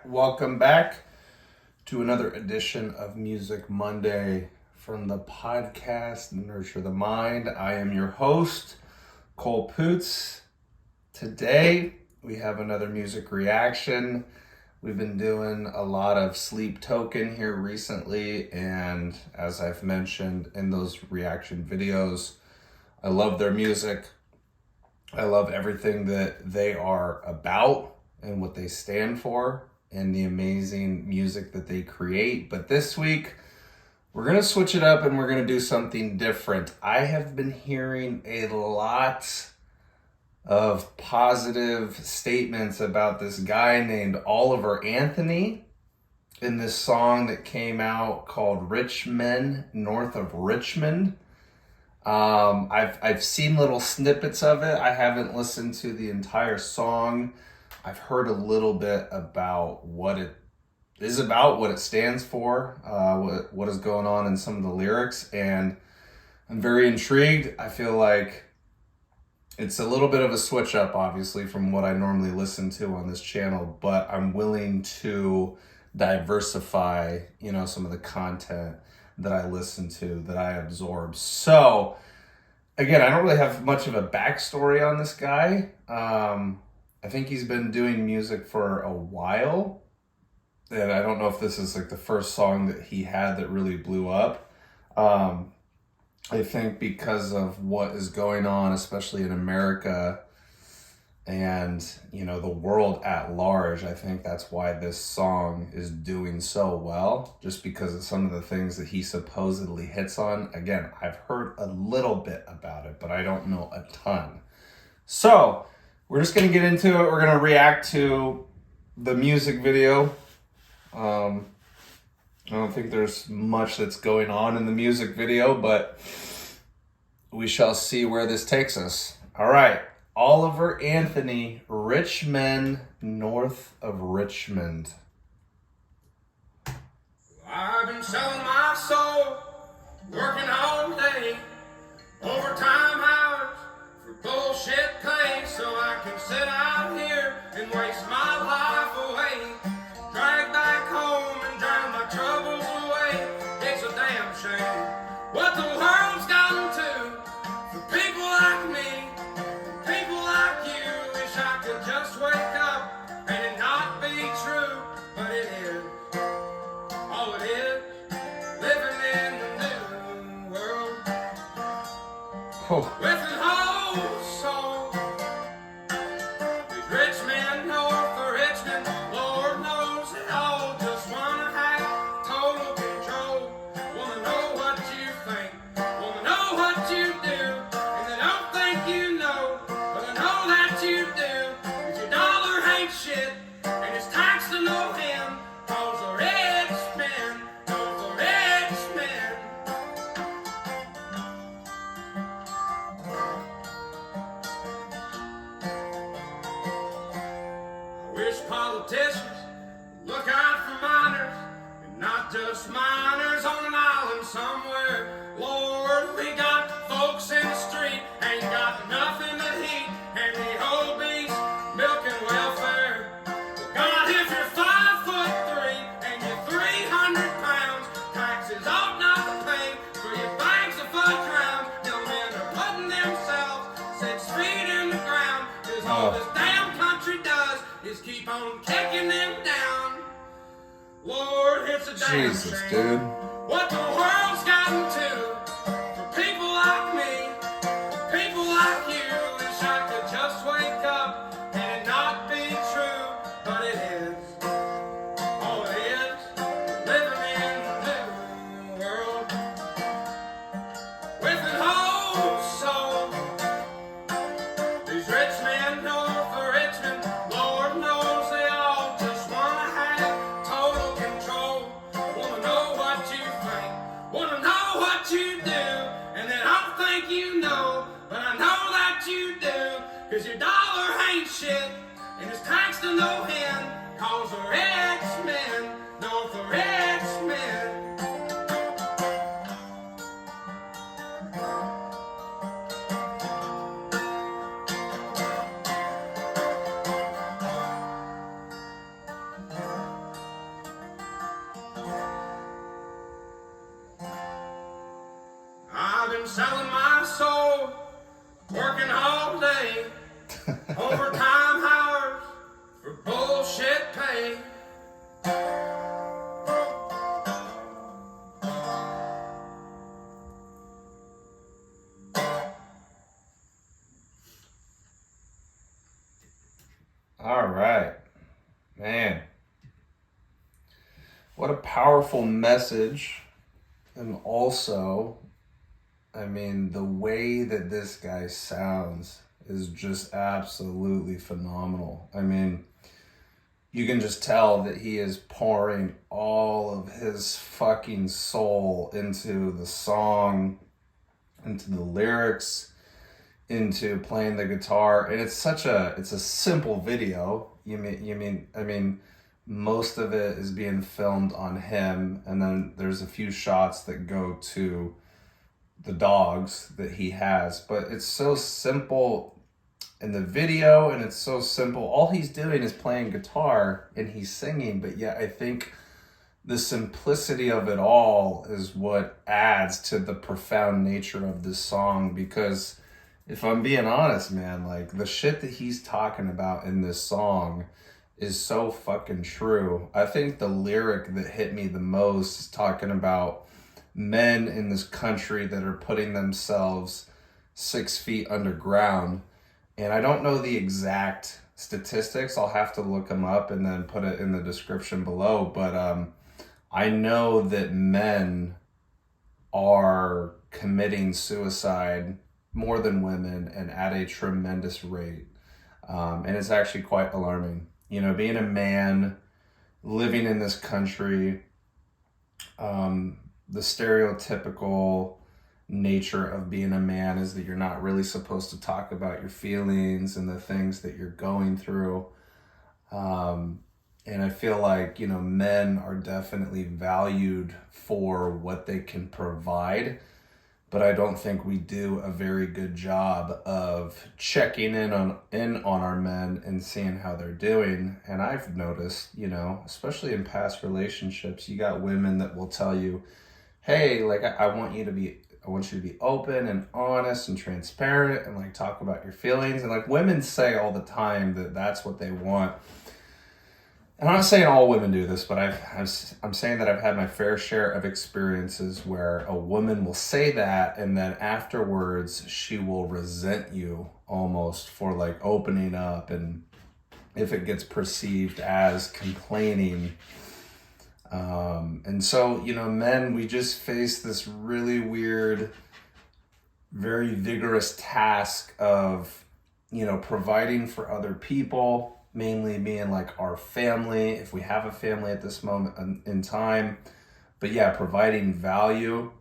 Welcome back to another edition of Music Monday from the podcast Nurture the Mind. I am your host, Cole Poots. Today, we have another music reaction. We've been doing a lot of Sleep Token here recently, and as I've mentioned in those reaction videos, I love their music. I love everything that they are about and what they stand for and the amazing music that they create. But this week, we're going to switch it up and we're going to do something different. I have been hearing a lot of positive statements about this guy named Oliver Anthony in this song that came out called Men North of Richmond. I've seen little snippets of it. I haven't listened to the entire song. I've heard a little bit about what it is about, what it stands for, what is going on in some of the lyrics, and I'm very intrigued. I feel like it's a little bit of a switch up, obviously, from what I normally listen to on this channel, but I'm willing to diversify, some of the content that I listen to, that I absorb. So, again, I don't really have much of a backstory on this guy. I think he's been doing music for a while, and I don't know if this is like the first song that he had that really blew up. I think because of what is going on, especially in America and, the world at large, I think that's why this song is doing so well, just because of some of the things that he supposedly hits on. Again, I've heard a little bit about it, but I don't know a ton. So, we're just going to get into it. We're going to react to the music video. I don't think there's much that's going on in the music video, but we shall see where this takes us. All right. Oliver Anthony, Men North of Richmond. I've been selling my soul, working all day, overtime hours for bullshit pay, so I can sit out here and waste my life away, drag back home and drown my troubles away. It's a damn shame what the world's gotten to for people like me, people like you. Wish I could just wake up and it not be true, but it is. Oh, it is living in the new world with an whole soul. These rich men north of Richmond, Lord knows they all just wanna have total control. Wanna know what you think, wanna know what you do, and they don't think you know, but I know that you do. 'Cause your dollar ain't shit, and it's taxed to no end. 'Cause the rich men know the rich men. I wish politicians would look out for minors, and not just minors on an island somewhere. Lord, we got folks in the street, ain't got nothing to eat, and the obese milking welfare. Well, God, if you're 5'3" and you're 300 pounds, taxes ought not to pay for your bags of fudge rounds. Young men are putting themselves 6 feet in the ground, 'cause all this damn country does is keep on kicking them down. Lord, it's a damn Jesus, shame dude. what the world's gotten to for people like me, people like you. Wish I could just wake up and it not be true, but it is. Oh, it is living in the new world with an whole soul. These rich men north of Richmond, Lord knows they all just wanna have total control. Wanna know what you think, I'm selling my soul, working all day, overtime hours for bullshit pay. All right, man. What a powerful message. And also, I mean, the way that this guy sounds is just absolutely phenomenal. I mean, you can just tell that he is pouring all of his fucking soul into the song, into the lyrics, into playing the guitar. And it's a simple video. I mean most of it is being filmed on him, and then there's a few shots that go to the dogs that he has, but it's so simple in the video, and it's so simple. All he's doing is playing guitar and he's singing, but yet I think the simplicity of it all is what adds to the profound nature of this song. Because if I'm being honest, man, like the shit that he's talking about in this song is so fucking true. I think the lyric that hit me the most is talking about men in this country that are putting themselves 6 feet underground. And I don't know the exact statistics. I'll have to look them up and then put it in the description below. But I know that men are committing suicide more than women and at a tremendous rate. And it's actually quite alarming. You know, being a man living in this country, the stereotypical nature of being a man is that you're not really supposed to talk about your feelings and the things that you're going through. And I feel like, you know, men are definitely valued for what they can provide, but I don't think we do a very good job of checking in on our men and seeing how they're doing. And I've noticed, you know, especially in past relationships, you got women that will tell you, hey, like I want you to be open and honest and transparent and like talk about your feelings. And like women say all the time that that's what they want. And I'm not saying all women do this, but I'm saying that I've had my fair share of experiences where a woman will say that, and then afterwards she will resent you almost for like opening up, and if it gets perceived as complaining. And so, you know, men, we just face this really weird, very vigorous task of, you know, providing for other people, mainly being like our family, if we have a family at this moment in time. But yeah, providing value,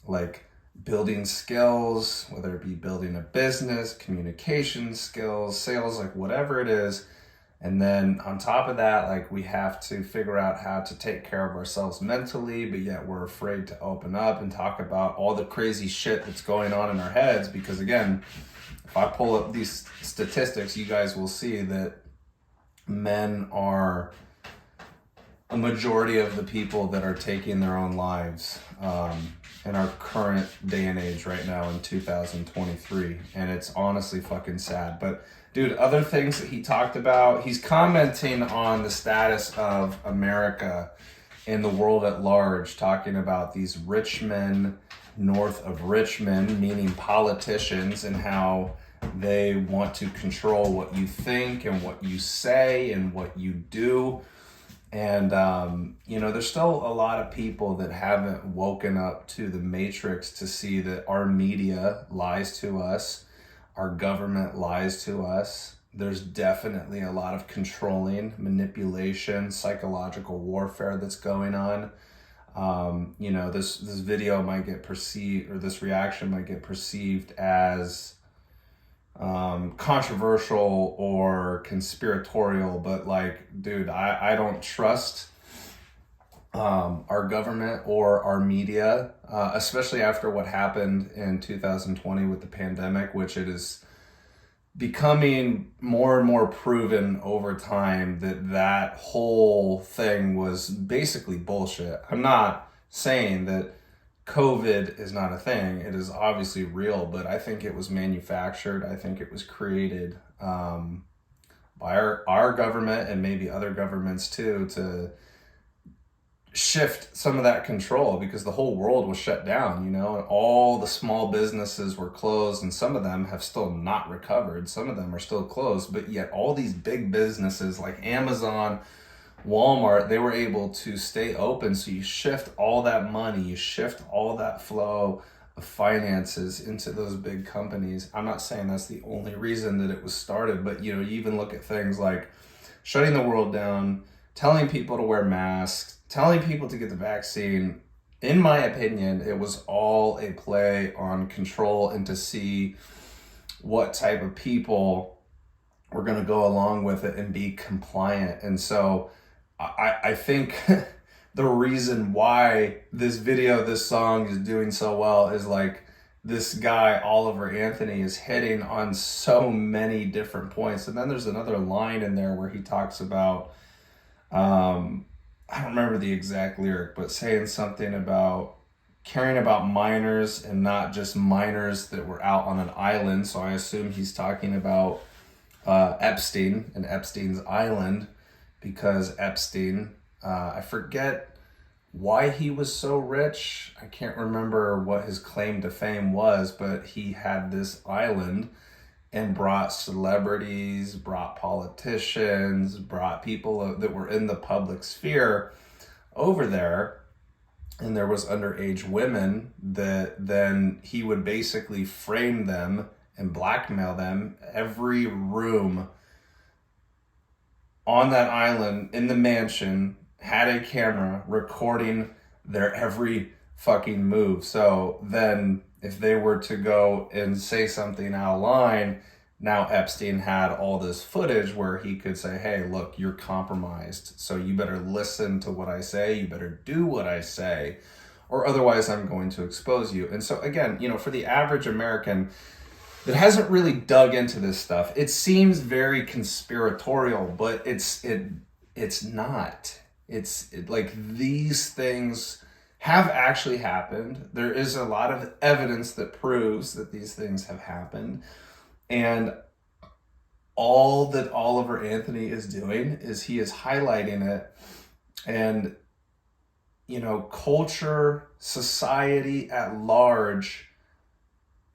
like building skills, whether it be building a business, communication skills, sales, like whatever it is. And then on top of that, like we have to figure out how to take care of ourselves mentally, but yet we're afraid to open up and talk about all the crazy shit that's going on in our heads. Because again, if I pull up these statistics, you guys will see that men are a majority of the people that are taking their own lives in our current day and age right now in 2023. And it's honestly fucking sad. But dude, other things that he talked about, he's commenting on the status of America and the world at large, talking about these rich men north of Richmond, meaning politicians, and how they want to control what you think and what you say and what you do. And, you know, there's still a lot of people that haven't woken up to the matrix to see that our media lies to us, our government lies to us. There's definitely a lot of controlling, manipulation, psychological warfare that's going on. You know, this video might get perceived, or this reaction might get perceived as controversial or conspiratorial, but like, dude, I don't trust our government or our media, especially after what happened in 2020 with the pandemic, which it is becoming more and more proven over time that whole thing was basically bullshit. I'm not saying that COVID is not a thing. It is obviously real, but I think it was manufactured. I think it was created by our government and maybe other governments too, to shift some of that control, because the whole world was shut down, and all the small businesses were closed, and some of them have still not recovered. Some of them are still closed, but yet all these big businesses like Amazon, Walmart, they were able to stay open. So you shift all that money, you shift all that flow of finances into those big companies. I'm not saying that's the only reason that it was started, but you even look at things like shutting the world down, telling people to wear masks, telling people to get the vaccine. In my opinion, it was all a play on control and to see what type of people were going to go along with it and be compliant. And so I think the reason why this song is doing so well is like this guy, Oliver Anthony, is hitting on so many different points. And then there's another line in there where he talks about, I don't remember the exact lyric, but saying something about caring about minors and not just minors that were out on an island. So I assume he's talking about Epstein and Epstein's Island, because Epstein, I forget why he was so rich. I can't remember what his claim to fame was, but he had this island and brought celebrities, brought politicians, brought people that were in the public sphere over there. And there was underage women that then he would basically frame them and blackmail them. Every room on that island in the mansion had a camera recording their every fucking move. So then if they were to go and say something out of line, now Epstein had all this footage where he could say, hey, look, you're compromised. So you better listen to what I say. You better do what I say, or otherwise I'm going to expose you. And so again, for the average American that hasn't really dug into this stuff, it seems very conspiratorial, but it's not. It's like these things have actually happened. There is a lot of evidence that proves that these things have happened. And all that Oliver Anthony is doing is he is highlighting it. And, culture, society at large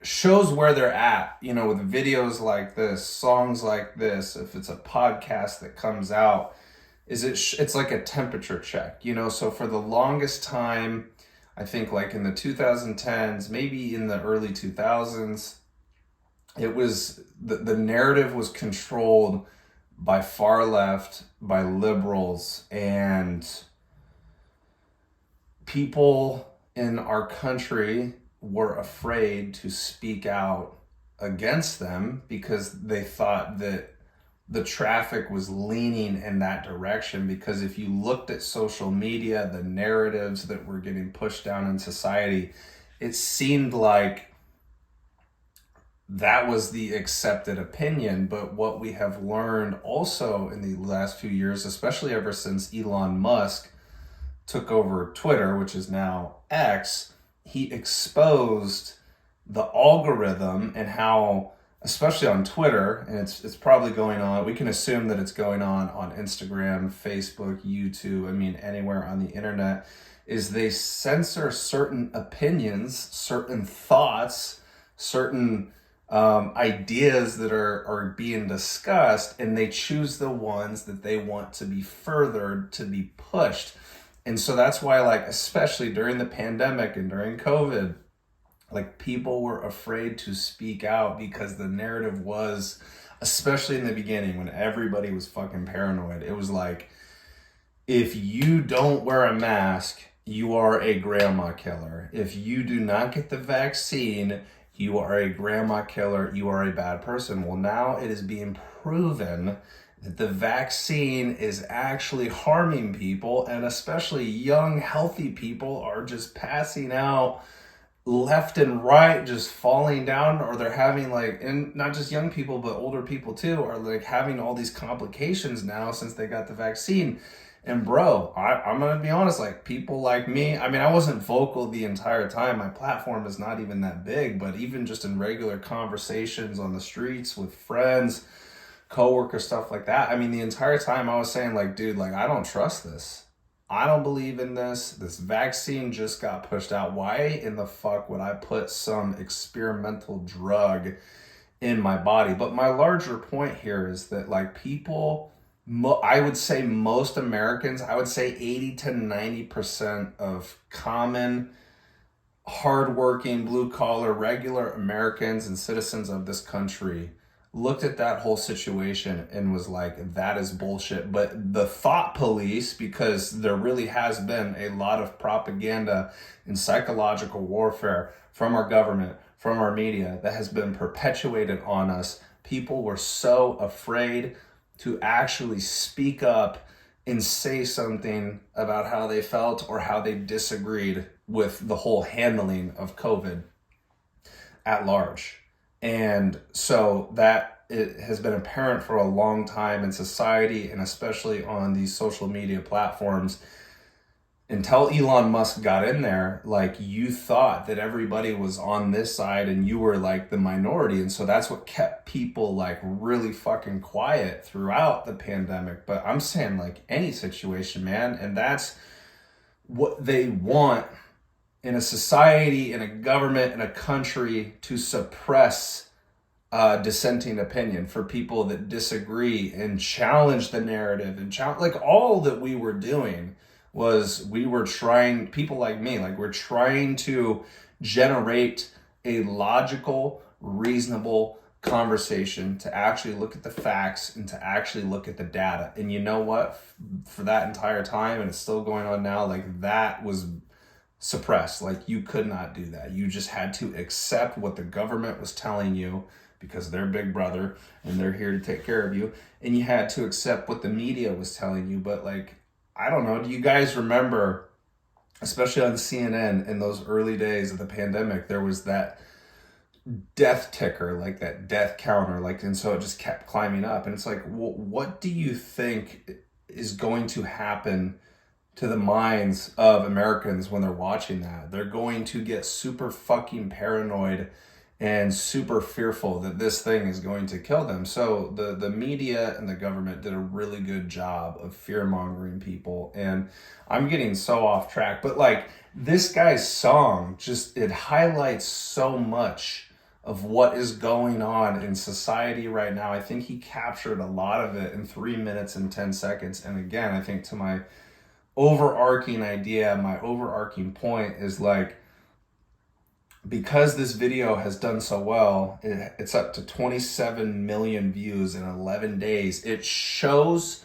shows where they're at, with videos like this, songs like this. If it's a podcast that comes out, it's like a temperature check, so for the longest time, I think like in the 2010s, maybe in the early 2000s, it was the narrative was controlled by far left, by liberals, and people in our country were afraid to speak out against them because they thought that the traffic was leaning in that direction. Because if you looked at social media, the narratives that were getting pushed down in society, it seemed like that was the accepted opinion. But what we have learned also in the last few years, especially ever since Elon Musk took over Twitter, which is now X, he exposed the algorithm and how, especially on Twitter, and it's probably going on, we can assume that it's going on Instagram, Facebook, YouTube, anywhere on the internet, is they censor certain opinions, certain thoughts, certain ideas that are being discussed, and they choose the ones that they want to be furthered, to be pushed. And so that's why, especially during the pandemic and during COVID, people were afraid to speak out, because the narrative was, especially in the beginning when everybody was fucking paranoid, it was like, if you don't wear a mask, you are a grandma killer. If you do not get the vaccine, you are a grandma killer. You are a bad person. Well, now it is being proven that the vaccine is actually harming people, and especially young, healthy people are just passing out left and right, just falling down, or they're having and not just young people, but older people too, are having all these complications now since they got the vaccine. And bro, I'm gonna be honest, like people like me, I mean, I wasn't vocal the entire time. My platform is not even that big, but even just in regular conversations on the streets with friends, coworkers, stuff like that. I mean, the entire time I was saying, like, dude, like, I don't trust this. I don't believe in this. This vaccine just got pushed out. Why in the fuck would I put some experimental drug in my body? But my larger point here is that, like, people, I would say most Americans, I would say 80 to 90% of common, hardworking, blue collar, regular Americans and citizens of this country looked at that whole situation and was like, that is bullshit. But the thought police, because there really has been a lot of propaganda and psychological warfare from our government, from our media, that has been perpetuated on us. People were so afraid to actually speak up and say something about how they felt or how they disagreed with the whole handling of COVID at large. And so that it has been apparent for a long time in society, and especially on these social media platforms, until Elon Musk got in there. Like, you thought that everybody was on this side and you were like the minority. And so that's what kept people like really fucking quiet throughout the pandemic. But I'm saying, like, any situation, man, and that's what they want in a society, in a government, in a country, to suppress dissenting opinion, for people that disagree and challenge the narrative and challenge, like, all that we were doing was we were trying, people like me, like, we're trying to generate a logical, reasonable conversation to actually look at the facts and to actually look at the data. And you know what? For that entire time, and it's still going on now, like, that was suppressed. Like, you could not do that. You just had to accept what the government was telling you because they're big brother and they're here to take care of you. And you had to accept what the media was telling you. But, like, I don't know, do you guys remember, especially on CNN in those early days of the pandemic, there was that death ticker, like that death counter, like, and so it just kept climbing up. And it's like, what do you think is going to happen to the minds of Americans when they're watching that? They're going to get super fucking paranoid and super fearful that this thing is going to kill them. So the media and the government did a really good job of fear-mongering people. And I'm getting so off track, but, like, this guy's song, just, it highlights so much of what is going on in society right now. I think he captured a lot of it in 3 minutes and 10 seconds. And again, I think, to my overarching idea, my overarching point is, like, because this video has done so well, it's up to 27 million views in 11 days. It shows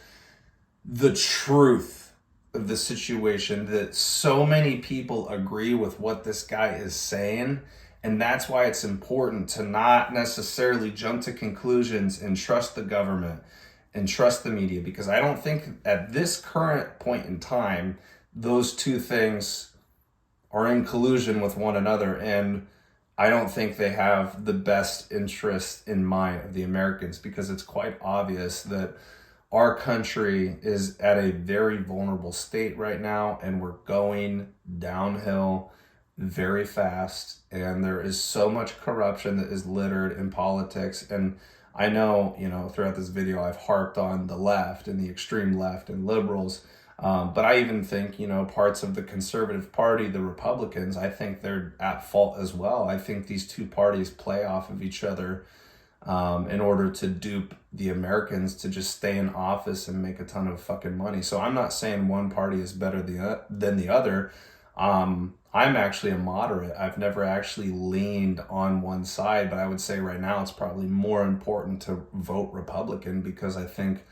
the truth of the situation, that so many people agree with what this guy is saying. And that's why it's important to not necessarily jump to conclusions and trust the government and trust the media, because I don't think at this current point in time, those two things are in collusion with one another. And I don't think they have the best interest in mind of the Americans, because it's quite obvious that our country is at a very vulnerable state right now, and we're going downhill very fast. And there is so much corruption that is littered in politics. And I know, throughout this video, I've harped on the left and the extreme left and liberals. But I even think, parts of the Conservative Party, the Republicans, I think they're at fault as well. I think these two parties play off of each other in order to dupe the Americans to just stay in office and make a ton of fucking money. So I'm not saying one party is better than the other. I'm actually a moderate. I've never actually leaned on one side, but I would say right now it's probably more important to vote Republican, because I think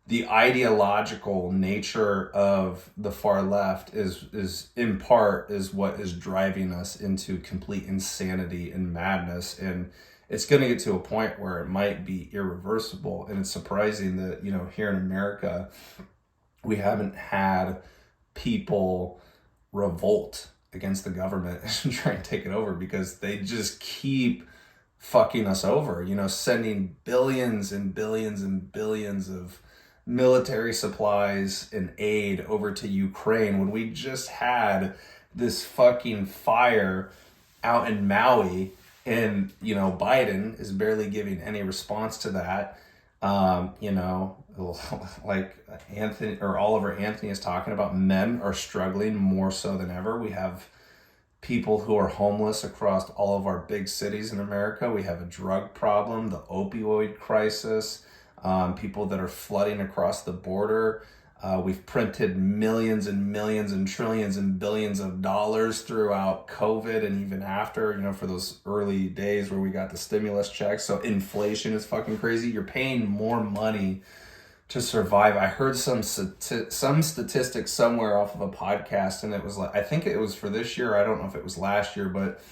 the ideological nature of the far left is in part is what is driving us into complete insanity and madness. And it's going to get to a point where it might be irreversible. And it's surprising that, here in America, we haven't had people revolt against the government and try and take it over, because they just keep fucking us over, sending billions and billions and billions of military supplies and aid over to Ukraine when we just had this fucking fire out in Maui, and Biden is barely giving any response to that. Like Anthony or Oliver Anthony is talking about, men are struggling more so than ever. We have people who are homeless across all of our big cities in America. We have a drug problem, the opioid crisis, people that are flooding across the border. We've printed millions and millions and trillions and billions of dollars throughout COVID and even after, for those early days where we got the stimulus checks. So inflation is fucking crazy. You're paying more money to survive. I heard some statistics somewhere off of a podcast, and it was like, I think it was for this year. I don't know if it was last year, but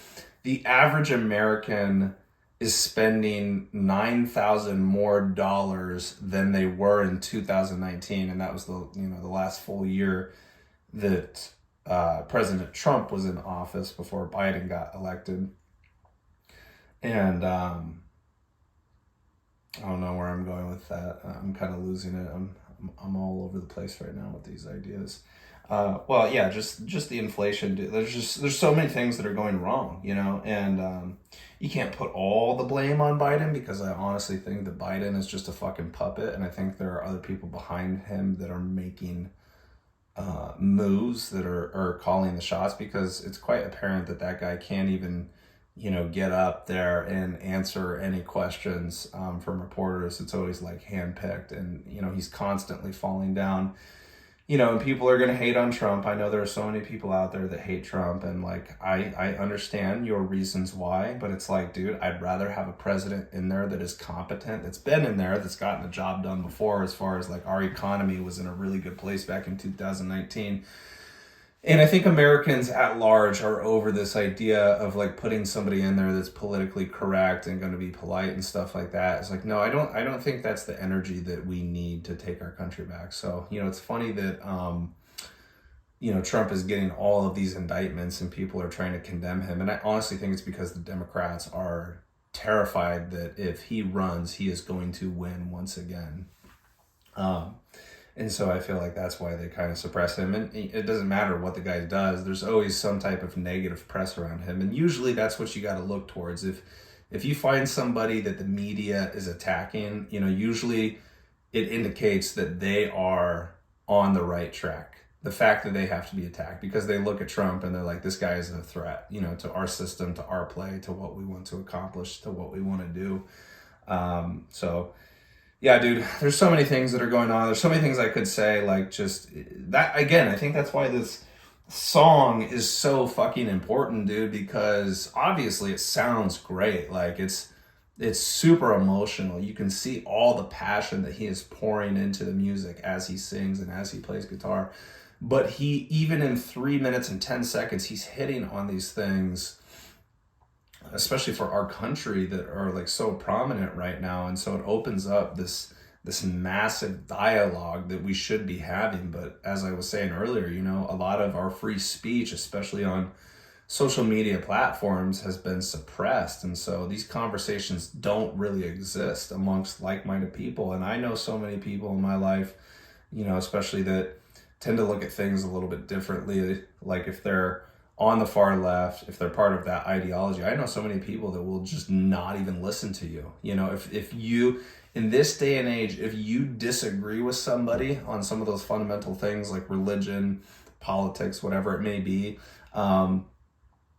the average American is spending $9,000 more dollars than they were in 2019, and that was the last full year that President Trump was in office before Biden got elected. And I don't know where I'm going with that. I'm kind of losing it. I'm all over the place right now with these ideas. Just the inflation. There's so many things that are going wrong, and you can't put all the blame on Biden, because I honestly think that Biden is just a fucking puppet, and I think there are other people behind him that are making moves that are calling the shots, because it's quite apparent that guy can't even get up there and answer any questions from reporters. It's always like handpicked, and he's constantly falling down. And people are going to hate on Trump. I know there are so many people out there that hate Trump, and like I understand your reasons why, but it's like, dude, I'd rather have a president in there that is competent, that's been in there, that's gotten the job done before, as far as like our economy was in a really good place back in 2019. And I think Americans at large are over this idea of like putting somebody in there that's politically correct and going to be polite and stuff like that. It's like, no, I don't think that's the energy that we need to take our country back. So, it's funny that, Trump is getting all of these indictments and people are trying to condemn him. And I honestly think it's because the Democrats are terrified that if he runs, he is going to win once again. And so I feel like that's why they kind of suppress him. And it doesn't matter what the guy does. There's always some type of negative press around him. And usually that's what you got to look towards. If you find somebody that the media is attacking, usually it indicates that they are on the right track. The fact that they have to be attacked, because they look at Trump and they're like, this guy is a threat, to our system, to our play, to what we want to accomplish, to what we want to do. Yeah, dude, there's so many things that are going on. There's so many things I could say, like just that. Again, I think that's why this song is so fucking important, dude, because obviously it sounds great. Like it's super emotional. You can see all the passion that he is pouring into the music as he sings and as he plays guitar. But he, even in 3 minutes and 10 seconds, he's hitting on these things, especially for our country, that are like so prominent right now. And so it opens up this massive dialogue that we should be having. But as I was saying earlier, a lot of our free speech, especially on social media platforms, has been suppressed. And so these conversations don't really exist amongst like-minded people. And I know so many people in my life, especially that tend to look at things a little bit differently. Like if they're on the far left, if they're part of that ideology, I know so many people that will just not even listen to you. If you, in this day and age, if you disagree with somebody on some of those fundamental things like religion, politics, whatever it may be,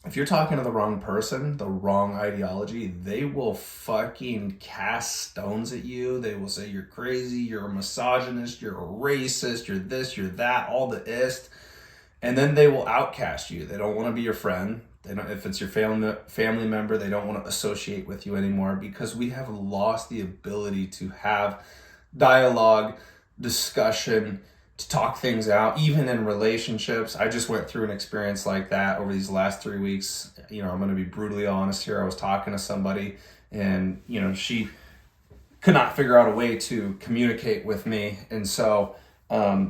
if you're talking to the wrong person, the wrong ideology, they will fucking cast stones at you. They will say you're crazy, you're a misogynist, you're a racist, you're this, you're that, all the ist. And then they will outcast you. They don't want to be your friend. They don't, if it's your family member, they don't want to associate with you anymore, because we have lost the ability to have dialogue, discussion, to talk things out, even in relationships. I just went through an experience like that over these last 3 weeks. I'm going to be brutally honest here. I was talking to somebody and, she could not figure out a way to communicate with me. And so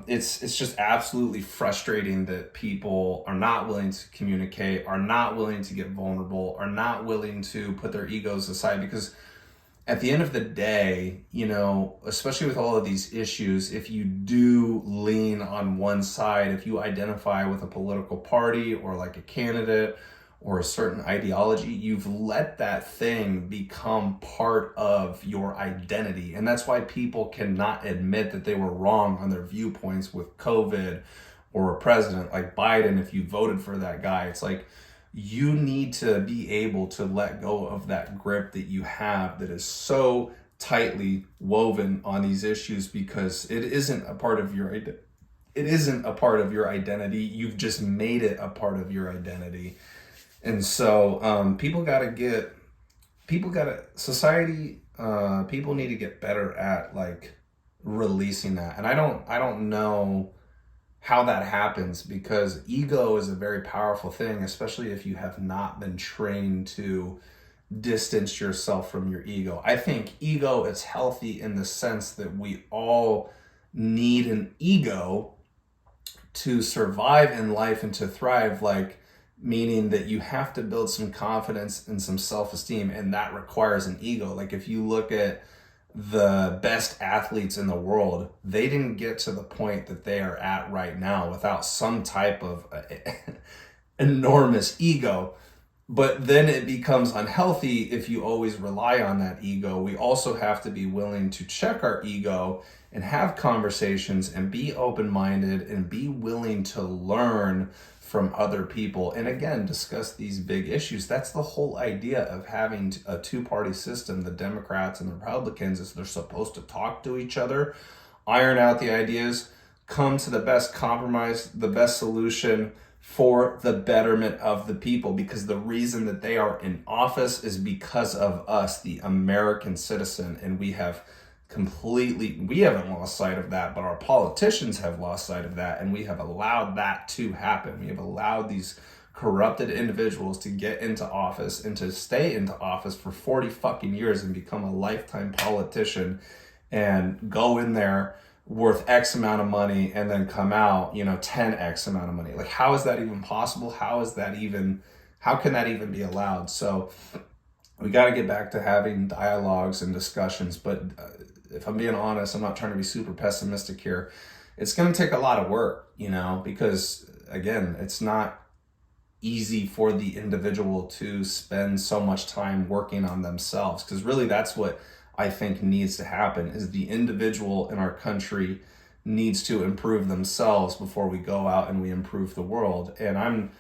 it's just absolutely frustrating that people are not willing to communicate, are not willing to get vulnerable, are not willing to put their egos aside, because at the end of the day, you know, especially with all of these issues, if you do lean on one side, if you identify with a political party or like a candidate or a certain ideology, you've let that thing become part of your identity. And that's why people cannot admit that they were wrong on their viewpoints with COVID or a president like Biden. If you voted for that guy, it's like, you need to be able to let go of that grip that you have that is so tightly woven on these issues, because it isn't a part of your identity. You've just made it a part of your identity. And so people need to get better at like releasing that. And I don't know how that happens, because ego is a very powerful thing, especially if you have not been trained to distance yourself from your ego. I think ego is healthy in the sense that we all need an ego to survive in life and to thrive, like meaning that you have to build some confidence and some self-esteem, and that requires an ego. Like if you look at the best athletes in the world, they didn't get to the point that they are at right now without some type of enormous ego. But then it becomes unhealthy if you always rely on that ego. We also have to be willing to check our ego and have conversations and be open-minded and be willing to learn from other people, and again, discuss these big issues. That's the whole idea of having a two-party system. The Democrats and the Republicans, is they're supposed to talk to each other, iron out the ideas, come to the best compromise, the best solution for the betterment of the people, because the reason that they are in office is because of us, the American citizen, and we haven't lost sight of that, but our politicians have lost sight of that, and we have allowed that to happen. We have allowed these corrupted individuals to get into office and to stay into office for 40 fucking years and become a lifetime politician and go in there worth X amount of money and then come out, 10X amount of money. Like, how is that even possible? How can that even be allowed? So we got to get back to having dialogues and discussions, but if I'm being honest, I'm not trying to be super pessimistic here. It's going to take a lot of work, because again, it's not easy for the individual to spend so much time working on themselves, because really that's what I think needs to happen, is the individual in our country needs to improve themselves before we go out and we improve the world. And I'm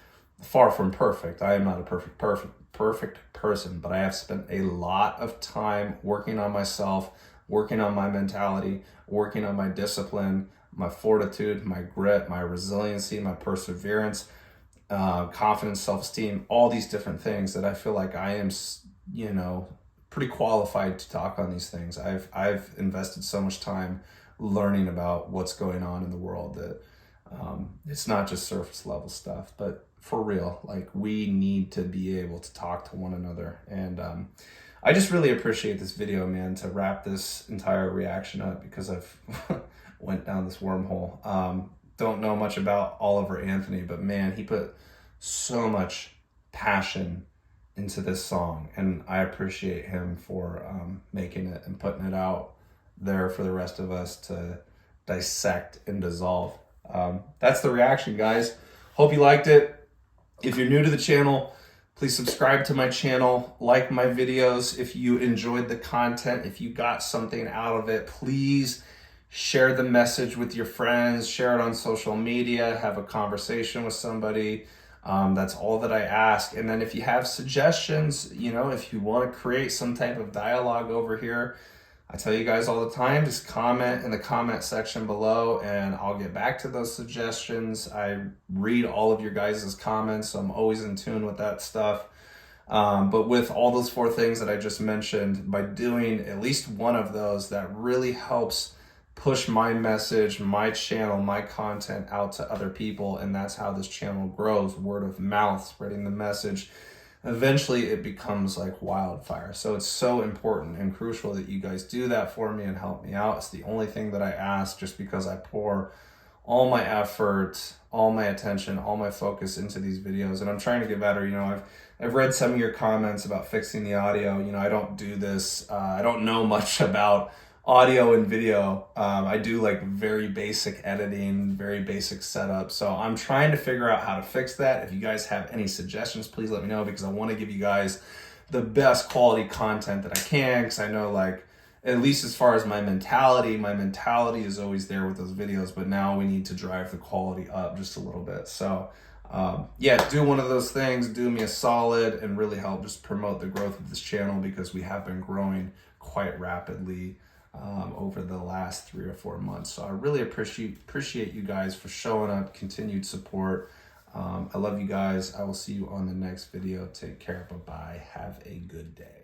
far from perfect. I am not a perfect person, but I have spent a lot of time working on myself, working on my mentality, working on my discipline, my fortitude, my grit, my resiliency, my perseverance, confidence, self-esteem, all these different things that I feel like I am, pretty qualified to talk on these things. I've invested so much time learning about what's going on in the world that it's not just surface level stuff, but for real, like we need to be able to talk to one another. And I just really appreciate this video, man, to wrap this entire reaction up, because I've went down this wormhole. Don't know much about Oliver Anthony, but man, he put so much passion into this song, and I appreciate him for making it and putting it out there for the rest of us to dissect and dissolve. That's the reaction, guys. Hope you liked it. If you're new to the channel, please subscribe to my channel, like my videos. If you enjoyed the content, if you got something out of it, please share the message with your friends, share it on social media, have a conversation with somebody. That's all that I ask. And then if you have suggestions, if you want to create some type of dialogue over here, I tell you guys all the time, just comment in the comment section below and I'll get back to those suggestions. I read all of your guys' comments, so I'm always in tune with that stuff. But with all those 4 things that I just mentioned, by doing at least one of those, that really helps push my message, my channel, my content out to other people. And that's how this channel grows, word of mouth, spreading the message. Eventually it becomes like wildfire. So it's so important and crucial that you guys do that for me and help me out. It's the only thing that I ask, just because I pour all my effort, all my attention, all my focus into these videos, and I'm trying to get better. I've read some of your comments about fixing the audio. I don't do this. I don't know much about audio and video. I do like very basic editing, very basic setup. So I'm trying to figure out how to fix that. If you guys have any suggestions, please let me know, because I want to give you guys the best quality content that I can, because I know, like, at least as far as my mentality is always there with those videos, but now we need to drive the quality up just a little bit. So do one of those things, do me a solid, and really help just promote the growth of this channel, because we have been growing quite rapidly over the last 3 or 4 months. So I really appreciate you guys for showing up, continued support. I love you guys. I will see you on the next video. Take care. Bye-bye. Have a good day.